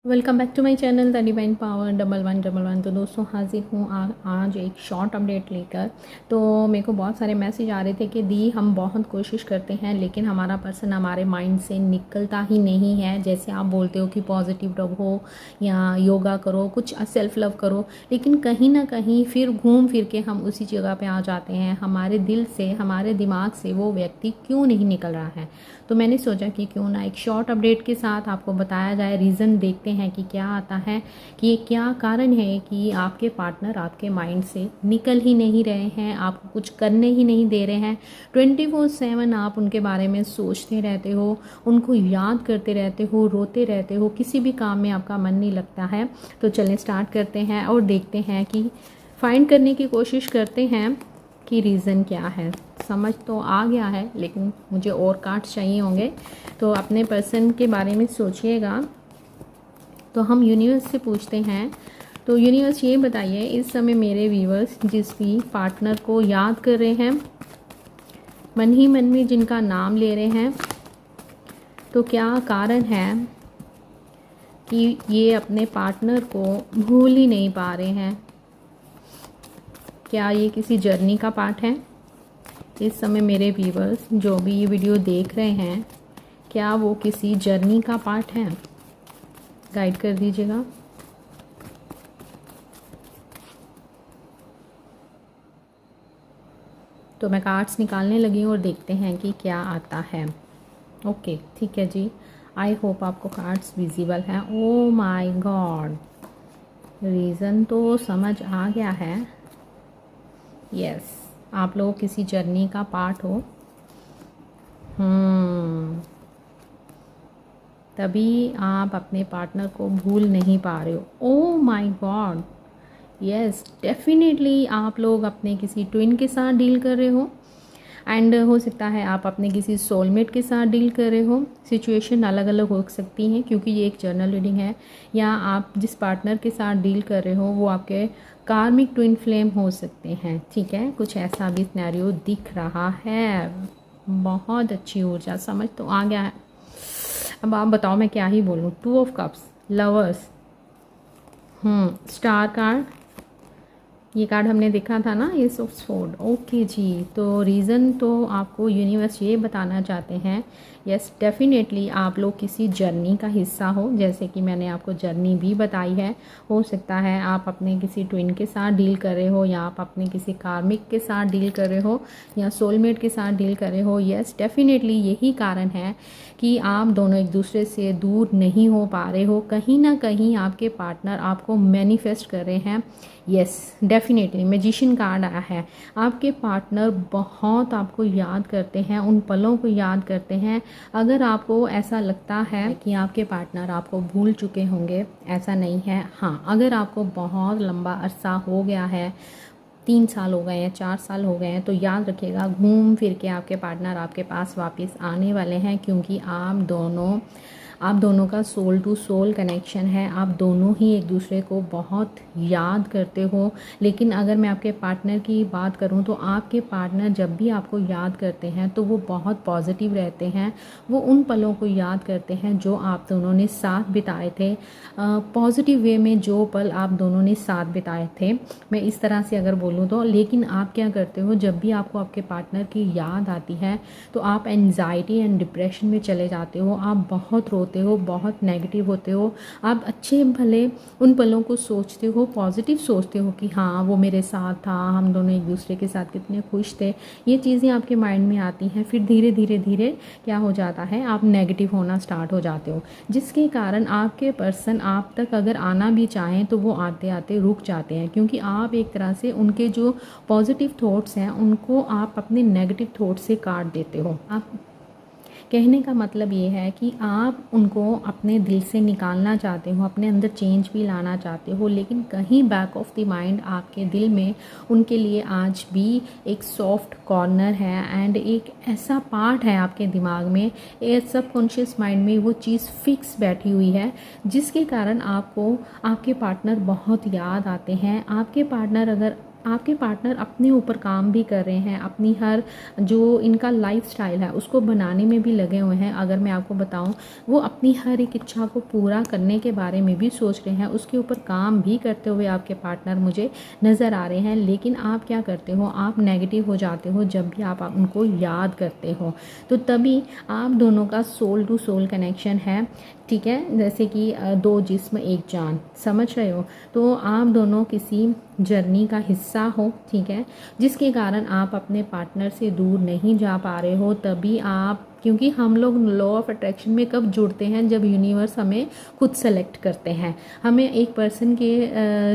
Welcome back to my channel the divine power 1111। तो दोस्तों हाजिर हूँ आज एक शॉर्ट अपडेट लेकर। तो मेरे को बहुत सारे मैसेज आ रहे थे कि दी हम बहुत कोशिश करते हैं लेकिन हमारा पर्सन हमारे माइंड से निकलता ही नहीं है। जैसे आप बोलते हो कि पॉजिटिव रहो या योगा करो, कुछ सेल्फ लव करो, लेकिन कहीं ना कहीं फिर घूम फिर के हम उसी जगह पे आ जाते हैं। हमारे दिल से, हमारे दिमाग से वो व्यक्ति क्यों नहीं निकल रहा है। तो मैंने सोचा कि क्यों ना एक शॉर्ट अपडेट के साथ आपको बताया जाए। रीज़न देखते हैं कि क्या आता है, कि ये क्या कारण है कि आपके पार्टनर आपके माइंड से निकल ही नहीं रहे हैं, आपको कुछ करने ही नहीं दे रहे हैं। 24/7 आप उनके बारे में सोचते रहते हो, उनको याद करते रहते हो, रोते रहते हो, किसी भी काम में आपका मन नहीं लगता है। तो चलें स्टार्ट करते हैं और देखते हैं कि फाइंड करने की कोशिश करते हैं कि रीज़न क्या है। समझ तो आ गया है लेकिन मुझे और कार्ड्स चाहिए होंगे। तो अपने पर्सन के बारे में सोचिएगा। तो हम यूनिवर्स से पूछते हैं। तो यूनिवर्स ये बताइए, इस समय मेरे व्यूअर्स जिस भी पार्टनर को याद कर रहे हैं, मन ही मन में जिनका नाम ले रहे हैं, तो क्या कारण है कि ये अपने पार्टनर को भूल ही नहीं पा रहे हैं। क्या ये किसी जर्नी का पार्ट है? इस समय मेरे व्यूअर्स जो भी ये वीडियो देख रहे हैं, क्या वो किसी जर्नी का पार्ट है? गाइड कर दीजिएगा। तो मैं कार्ड्स निकालने लगी हूँ और देखते हैं कि क्या आता है। ओके ठीक है जी, आई होप आपको कार्ड्स विजिबल हैं। ओ माय गॉड, रीज़न तो समझ आ गया है। यस, आप लोग किसी जर्नी का पार्ट हो। तभी आप अपने पार्टनर को भूल नहीं पा रहे हो। Oh my God, yes definitely आप लोग अपने किसी ट्विन के साथ डील कर रहे हो, एंड हो सकता है आप अपने किसी सोलमेट के साथ डील कर रहे हो। सिचुएशन अलग अलग हो सकती हैं क्योंकि ये एक जर्नल रीडिंग है। या आप जिस पार्टनर के साथ डील कर रहे हो वो आपके कार्मिक ट्विन फ्लेम हो सकते हैं। ठीक है, कुछ ऐसा भी सिनेरियो दिख रहा है। बहुत अच्छी ऊर्जा, समझ तो आ गया है। अब आप बताओ मैं क्या ही बोलूँ। 2 of cups, lovers, star card, ये कार्ड हमने देखा था ना, ये ऑक्सफोर्ड। ओके जी, तो रीज़न तो आपको यूनिवर्स ये बताना चाहते हैं। यस डेफिनेटली आप लोग किसी जर्नी का हिस्सा हो, जैसे कि मैंने आपको जर्नी भी बताई है। हो सकता है आप अपने किसी ट्विन के साथ डील कर रहे हो, या आप अपने किसी कार्मिक के साथ डील कर रहे हो, या सोलमेट के साथ डील कर रहे हो। यस डेफिनेटली यही कारण है कि आप दोनों एक दूसरे से दूर नहीं हो पा रहे हो। कहीं ना कहीं आपके पार्टनर आपको मैनिफेस्ट कर रहे हैं। यस डेफिनेटली मैजिशियन कार्ड आया है। आपके पार्टनर बहुत आपको याद करते हैं, उन पलों को याद करते हैं। अगर आपको ऐसा लगता है कि आपके पार्टनर आपको भूल चुके होंगे, ऐसा नहीं है। हाँ, अगर आपको बहुत लंबा अरसा हो गया है, 3 साल हो गए हैं, 4 साल हो गए हैं, तो याद रखिएगा घूम फिर के आपके पार्टनर आपके पास वापस आने वाले हैं। क्योंकि आप दोनों का सोल टू सोल कनेक्शन है। आप दोनों ही एक दूसरे को बहुत याद करते हो। लेकिन अगर मैं आपके पार्टनर की बात करूं तो आपके पार्टनर जब भी आपको याद करते हैं तो वो बहुत पॉजिटिव रहते हैं। वो उन पलों को याद करते हैं जो आप दोनों ने साथ बिताए थे, पॉजिटिव वे में जो पल आप दोनों ने साथ बिताए थे, मैं इस तरह से अगर बोलूँ तो। लेकिन आप क्या करते हो, जब भी आपको आपके पार्टनर की याद आती है तो आप एंजाइटी एंड डिप्रेशन में चले जाते हो। आप बहुत रोते हो, बहुत नेगेटिव होते हो। आप अच्छे भले उन पलों को सोचते हो, पॉजिटिव सोचते हो कि हाँ वो मेरे साथ था, हम दोनों एक दूसरे के साथ कितने खुश थे। ये चीज़ें आपके माइंड में आती हैं। फिर धीरे धीरे धीरे क्या हो जाता है, आप नेगेटिव होना स्टार्ट हो जाते हो, जिसके कारण आपके पर्सन आप तक अगर आना भी चाहें तो वो आते आते रुक जाते हैं। क्योंकि आप एक तरह से उनके जो पॉजिटिव थॉट्स हैं उनको आप अपने नेगेटिव थॉट्स से काट देते हो। आप कहने का मतलब ये है कि आप उनको अपने दिल से निकालना चाहते हो, अपने अंदर चेंज भी लाना चाहते हो, लेकिन कहीं बैक ऑफ द माइंड आपके दिल में उनके लिए आज भी एक सॉफ्ट कॉर्नर है, एंड एक ऐसा पार्ट है आपके दिमाग में, एक सबकॉन्शियस माइंड में वो चीज़ फिक्स बैठी हुई है, जिसके कारण आपको आपके पार्टनर बहुत याद आते हैं। आपके पार्टनर अगर आपके पार्टनर अपने ऊपर काम भी कर रहे हैं, अपनी हर जो इनका लाइफस्टाइल है उसको बनाने में भी लगे हुए हैं। अगर मैं आपको बताऊं, वो अपनी हर एक इच्छा को पूरा करने के बारे में भी सोच रहे हैं, उसके ऊपर काम भी करते हुए आपके पार्टनर मुझे नज़र आ रहे हैं। लेकिन आप क्या करते हो, आप नेगेटिव हो जाते हो जब भी आप उनको याद करते हो। तो तभी आप दोनों का सोल टू सोल कनेक्शन है, ठीक है, जैसे कि दो जिस्म एक जान, समझ रहे हो। तो आप दोनों किसी जर्नी का हिस्सा हो, ठीक है, जिसके कारण आप अपने पार्टनर से दूर नहीं जा पा रहे हो। तभी आप, क्योंकि हम लोग लॉ ऑफ अट्रैक्शन में कब जुड़ते हैं, जब यूनिवर्स हमें खुद सेलेक्ट करते हैं। हमें एक पर्सन के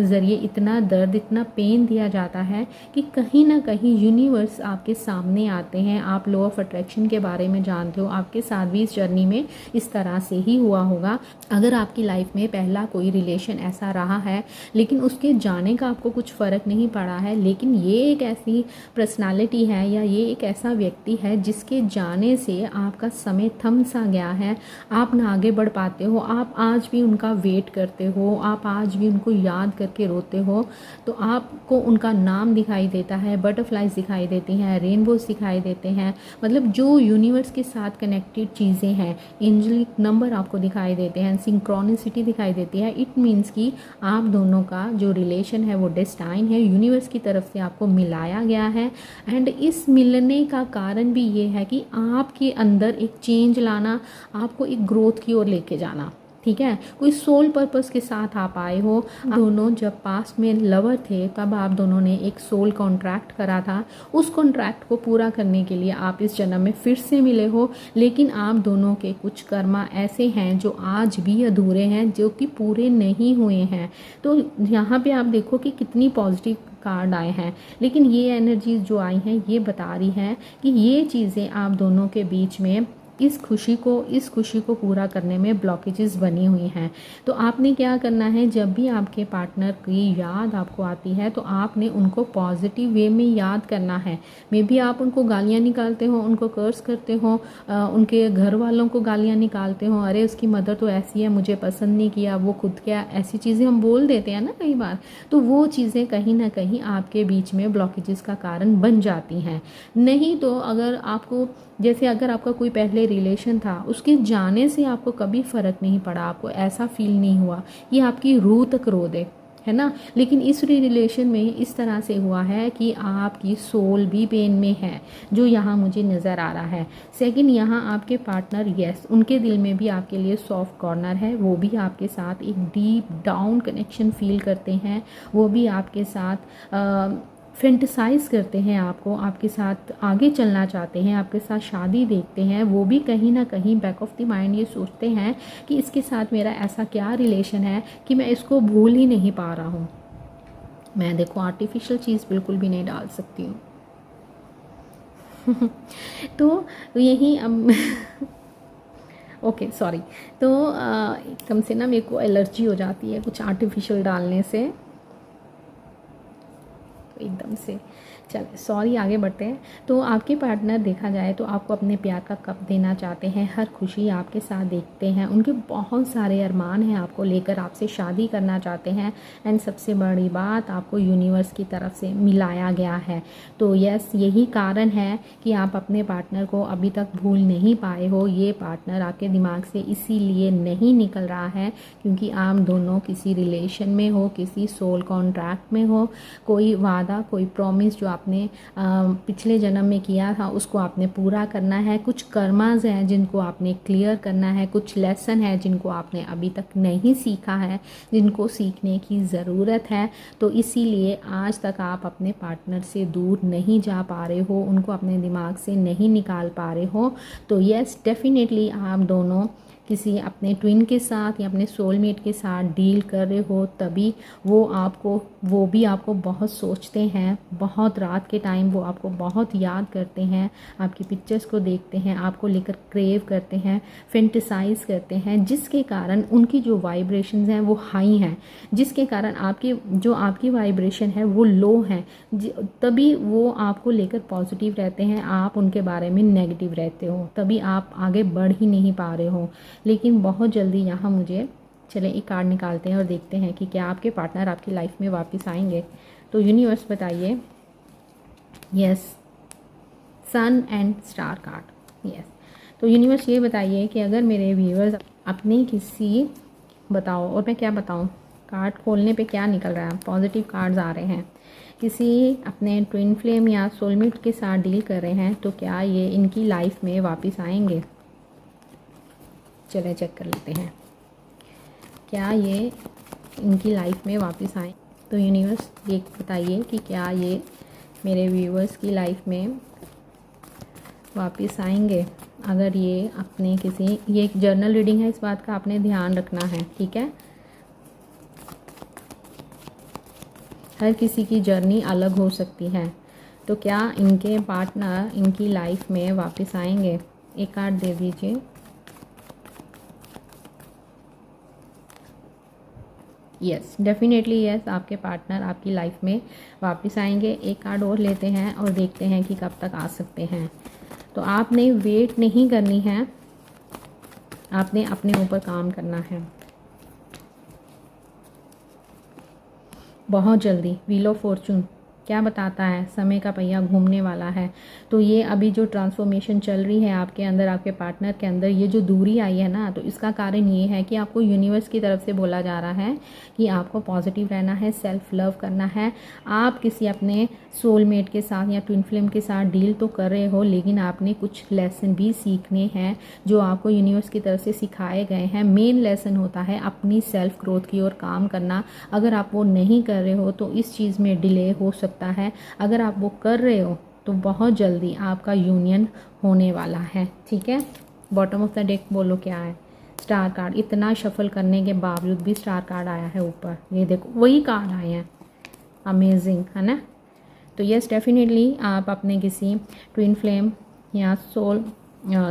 ज़रिए इतना दर्द, इतना पेन दिया जाता है कि कहीं ना कहीं यूनिवर्स आपके सामने आते हैं। आप लॉ ऑफ अट्रैक्शन के बारे में जानते हो, आपके साथ भी इस जर्नी में इस तरह से ही हुआ होगा। अगर आपकी लाइफ में पहला कोई रिलेशन ऐसा रहा है लेकिन उसके जाने का आपको कुछ फ़र्क नहीं पड़ा है, लेकिन ये एक ऐसी पर्सनालिटी है या ये एक ऐसा व्यक्ति है जिसके जाने से आपका समय थम सा गया है, आप ना आगे बढ़ पाते हो, आप आज भी उनका वेट करते हो, आप आज भी उनको याद करके रोते हो, तो आपको उनका नाम दिखाई देता है, बटरफ्लाइज दिखाई देती हैं, रेनबोज दिखाई देते हैं, मतलब जो यूनिवर्स के साथ कनेक्टेड चीज़ें हैं, एंजलिक नंबर आपको दिखाई देते हैं, सिंक्रोनिसिटी दिखाई देती है। इट मीन्स कि आप दोनों का जो रिलेशन है वो डेस्टाइन है, यूनिवर्स की तरफ से आपको मिलाया गया है। एंड इस मिलने का कारण भी ये है कि आपके अंदर एक चेंज लाना, आपको एक ग्रोथ की ओर लेके जाना, ठीक है। कोई सोल पर्पस के साथ आप आए हो। दोनों जब पास्ट में लवर थे तब आप दोनों ने एक सोल कॉन्ट्रैक्ट करा था, उस कॉन्ट्रैक्ट को पूरा करने के लिए आप इस जन्म में फिर से मिले हो। लेकिन आप दोनों के कुछ कर्मा ऐसे हैं जो आज भी अधूरे हैं, जो कि पूरे नहीं हुए हैं। तो यहाँ पे आप देखो कि कितनी पॉजिटिव कार्ड आए हैं, लेकिन ये एनर्जीज जो आई हैं ये बता रही हैं कि ये चीज़ें आप दोनों के बीच में इस खुशी को पूरा करने में ब्लॉकेजेस बनी हुई हैं। तो आपने क्या करना है, जब भी आपके पार्टनर की याद आपको आती है तो आपने उनको पॉजिटिव वे में याद करना है। मे बी आप उनको गालियाँ निकालते हो, उनको कर्स करते हो, उनके घर वालों को गालियाँ निकालते हो, अरे उसकी मदर तो ऐसी है, मुझे पसंद नहीं किया, वो खुद क्या, ऐसी चीज़ें हम बोल देते हैं ना कई बार। तो वो चीज़ें कहीं ना कहीं आपके बीच में ब्लॉकेजेस का कारण बन जाती हैं। नहीं तो अगर आपको, जैसे अगर आपका कोई पहले रिलेशन था, उसके जाने से आपको कभी फ़र्क नहीं पड़ा, आपको ऐसा फील नहीं हुआ, ये आपकी रूह तक रो दे, है ना। लेकिन इस रिलेशन में इस तरह से हुआ है कि आपकी सोल भी पेन में है, जो यहाँ मुझे नज़र आ रहा है। सेकंड, यहाँ आपके पार्टनर, यस, उनके दिल में भी आपके लिए सॉफ्ट कॉर्नर है, वो भी आपके साथ एक डीप डाउन कनेक्शन फील करते हैं, वो भी आपके साथ फेंटिसाइज करते हैं, आपके साथ आगे चलना चाहते हैं, आपके साथ शादी देखते हैं। वो भी कहीं ना कहीं बैक ऑफ द माइंड ये सोचते हैं कि इसके साथ मेरा ऐसा क्या रिलेशन है कि मैं इसको भूल ही नहीं पा रहा हूँ। मैं देखो आर्टिफिशियल चीज़ बिल्कुल भी नहीं डाल सकती हूँ। तो यही अब ओके सॉरी, तो एकदम से ना मेरे को एलर्जी हो जाती है कुछ आर्टिफिशियल डालने से, एकदम से। चलिए सॉरी, आगे बढ़ते हैं। तो आपके पार्टनर देखा जाए तो आपको अपने प्यार का कप देना चाहते हैं, हर खुशी आपके साथ देखते हैं, उनके बहुत सारे अरमान हैं आपको लेकर, आपसे शादी करना चाहते हैं। एंड सबसे बड़ी बात, आपको यूनिवर्स की तरफ से मिलाया गया है। तो यस, यही कारण है कि आप अपने पार्टनर को अभी तक भूल नहीं पाए हो। ये पार्टनर आपके दिमाग से इसीलिए नहीं निकल रहा है क्योंकि आप दोनों किसी रिलेशन में हो, किसी सोल कॉन्ट्रैक्ट में हो, कोई वादा, कोई प्रॉमिस जो आपने पिछले जन्म में किया था उसको आपने पूरा करना है। कुछ कर्मास हैं जिनको आपने क्लियर करना है, कुछ लेसन है जिनको आपने अभी तक नहीं सीखा है, जिनको सीखने की ज़रूरत है। तो इसीलिए आज तक आप अपने पार्टनर से दूर नहीं जा पा रहे हो, उनको अपने दिमाग से नहीं निकाल पा रहे हो। तो यस, डेफिनेटली आप दोनों किसी अपने ट्विन के साथ या अपने सोलमेट के साथ डील कर रहे हो, तभी वो भी आपको बहुत सोचते हैं, बहुत रात के टाइम वो आपको बहुत याद करते हैं, आपकी पिक्चर्स को देखते हैं, आपको लेकर क्रेव करते हैं, फेंटिसाइज करते हैं, जिसके कारण उनकी जो वाइब्रेशंस हैं वो हाई हैं, जिसके कारण आपकी वाइब्रेशन है वो लो है, तभी वो आपको लेकर पॉजिटिव रहते हैं, आप उनके बारे में नेगेटिव रहते हो, तभी आप आगे बढ़ ही नहीं पा रहे हो। लेकिन बहुत जल्दी यहाँ मुझे चले एक कार्ड निकालते हैं और देखते हैं कि क्या आपके पार्टनर आपकी लाइफ में वापस आएंगे। तो यूनिवर्स बताइए। Yes, sun and star card. Yes, तो यूनिवर्स ये बताइए कि अगर मेरे व्यूअर्स अपने किसी, बताओ और मैं क्या बताऊं, कार्ड खोलने पे क्या निकल रहा है, पॉजिटिव कार्ड्स आ रहे हैं, किसी अपने ट्विन फ्लेम या सोलमेट के साथ डील कर रहे हैं, तो क्या ये इनकी लाइफ में वापस आएंगे। चले चेक कर लेते हैं क्या ये इनकी लाइफ में वापस आए। तो यूनिवर्स ये बताइए कि क्या ये मेरे व्यूअर्स की लाइफ में वापस आएंगे। अगर ये अपने किसी, ये एक जर्नल रीडिंग है, इस बात का आपने ध्यान रखना है, ठीक है। हर किसी की जर्नी अलग हो सकती है। तो क्या इनके पार्टनर इनकी लाइफ में वापस आएंगे। एक कार्ड दे दीजिए। यस, डेफिनेटली यस, आपके पार्टनर आपकी लाइफ में वापस आएंगे। एक कार्ड और लेते हैं और देखते हैं कि कब तक आ सकते हैं। तो आपने वेट नहीं करनी है, आपने अपने ऊपर काम करना है बहुत जल्दी। व्हील ऑफ फॉर्चून क्या बताता है, समय का पहिया घूमने वाला है। तो ये अभी जो ट्रांसफॉर्मेशन चल रही है आपके अंदर, आपके पार्टनर के अंदर, ये जो दूरी आई है ना, तो इसका कारण ये है कि आपको यूनिवर्स की तरफ से बोला जा रहा है कि आपको पॉजिटिव रहना है, सेल्फ लव करना है। आप किसी अपने सोलमेट के साथ या ट्विन फ्लेम के साथ डील तो कर रहे हो, लेकिन आपने कुछ लेसन भी सीखने हैं जो आपको यूनिवर्स की तरफ से सिखाए गए हैं। मेन लेसन होता है अपनी सेल्फ ग्रोथ की ओर काम करना। अगर आप वो नहीं कर रहे हो तो इस चीज़ में डिले हो सकता है। अगर आप वो कर रहे हो तो बहुत जल्दी आपका यूनियन होने वाला है, ठीक है। बॉटम ऑफ द डेक बोलो क्या है, स्टार कार्ड। इतना शफल करने के बावजूद भी स्टार कार्ड आया है ऊपर, ये देखो वही कार्ड आए हैं, अमेजिंग है ना। तो यस, डेफिनेटली आप अपने किसी ट्विन फ्लेम या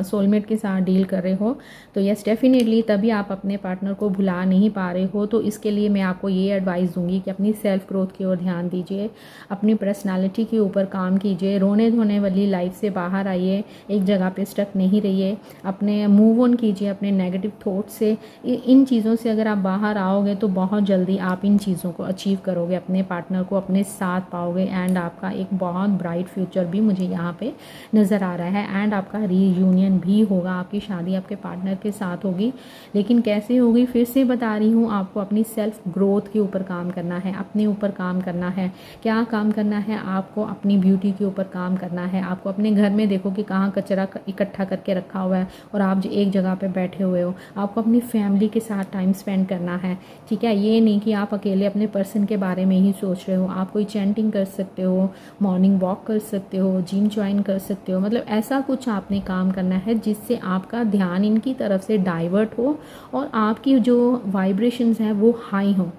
सोलमेट के साथ डील कर रहे हो, तो यस डेफिनेटली तभी आप अपने पार्टनर को भुला नहीं पा रहे हो। तो इसके लिए मैं आपको ये एडवाइस दूंगी कि अपनी सेल्फ ग्रोथ की ओर ध्यान दीजिए, अपनी पर्सनालिटी के ऊपर काम कीजिए, रोने धोने वाली लाइफ से बाहर आइए, एक जगह पे स्टक नहीं रहिए, अपने मूव ऑन कीजिए अपने नेगेटिव थॉट से। इन चीज़ों से अगर आप बाहर आओगे तो बहुत जल्दी आप इन चीज़ों को अचीव करोगे, अपने पार्टनर को अपने साथ पाओगे, एंड आपका एक बहुत ब्राइट फ्यूचर भी मुझे यहाँ पे नज़र आ रहा है। एंड आपका रीयूनियन भी होगा, आपकी शादी आपके पार्टनर के साथ होगी। लेकिन कैसे होगी, फिर से बता रही हूँ, आपको अपनी सेल्फ ग्रोथ के ऊपर काम करना है, अपने ऊपर काम करना है। क्या काम करना है, आपको अपनी ब्यूटी के ऊपर काम करना है। आपको अपने घर में देखो कि कहाँ कचरा इकट्ठा करके रखा हुआ है और आप एक जगह पे बैठे हुए हो। आपको अपनी फैमिली के साथ टाइम स्पेंड करना है, ठीक है। ये नहीं कि आप अकेले अपने पर्सन के बारे में ही सोच रहे हो। आप कोई चैंटिंग कर सकते हो, मॉर्निंग वॉक कर सकते हो, जिम ज्वाइन कर सकते हो। मतलब ऐसा कुछ आपने काम करना है जिससे आपका ध्यान इनकी तरफ से डाइवर्ट हो और आपकी जो वाइब्रेशंस हैं वो हाई हो।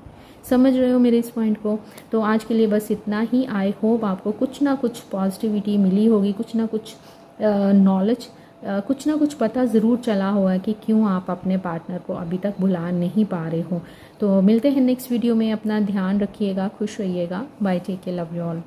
समझ रहे हो मेरे इस पॉइंट को। तो आज के लिए बस इतना ही। आई होप आपको कुछ ना कुछ पॉजिटिविटी मिली होगी, कुछ ना कुछ नॉलेज, कुछ ना कुछ पता ज़रूर चला होगा कि क्यों आप अपने पार्टनर को अभी तक भुला नहीं पा रहे हो। तो मिलते हैं नेक्स्ट वीडियो में। अपना ध्यान रखिएगा, खुश रहिएगा। Bye, take care, love you all.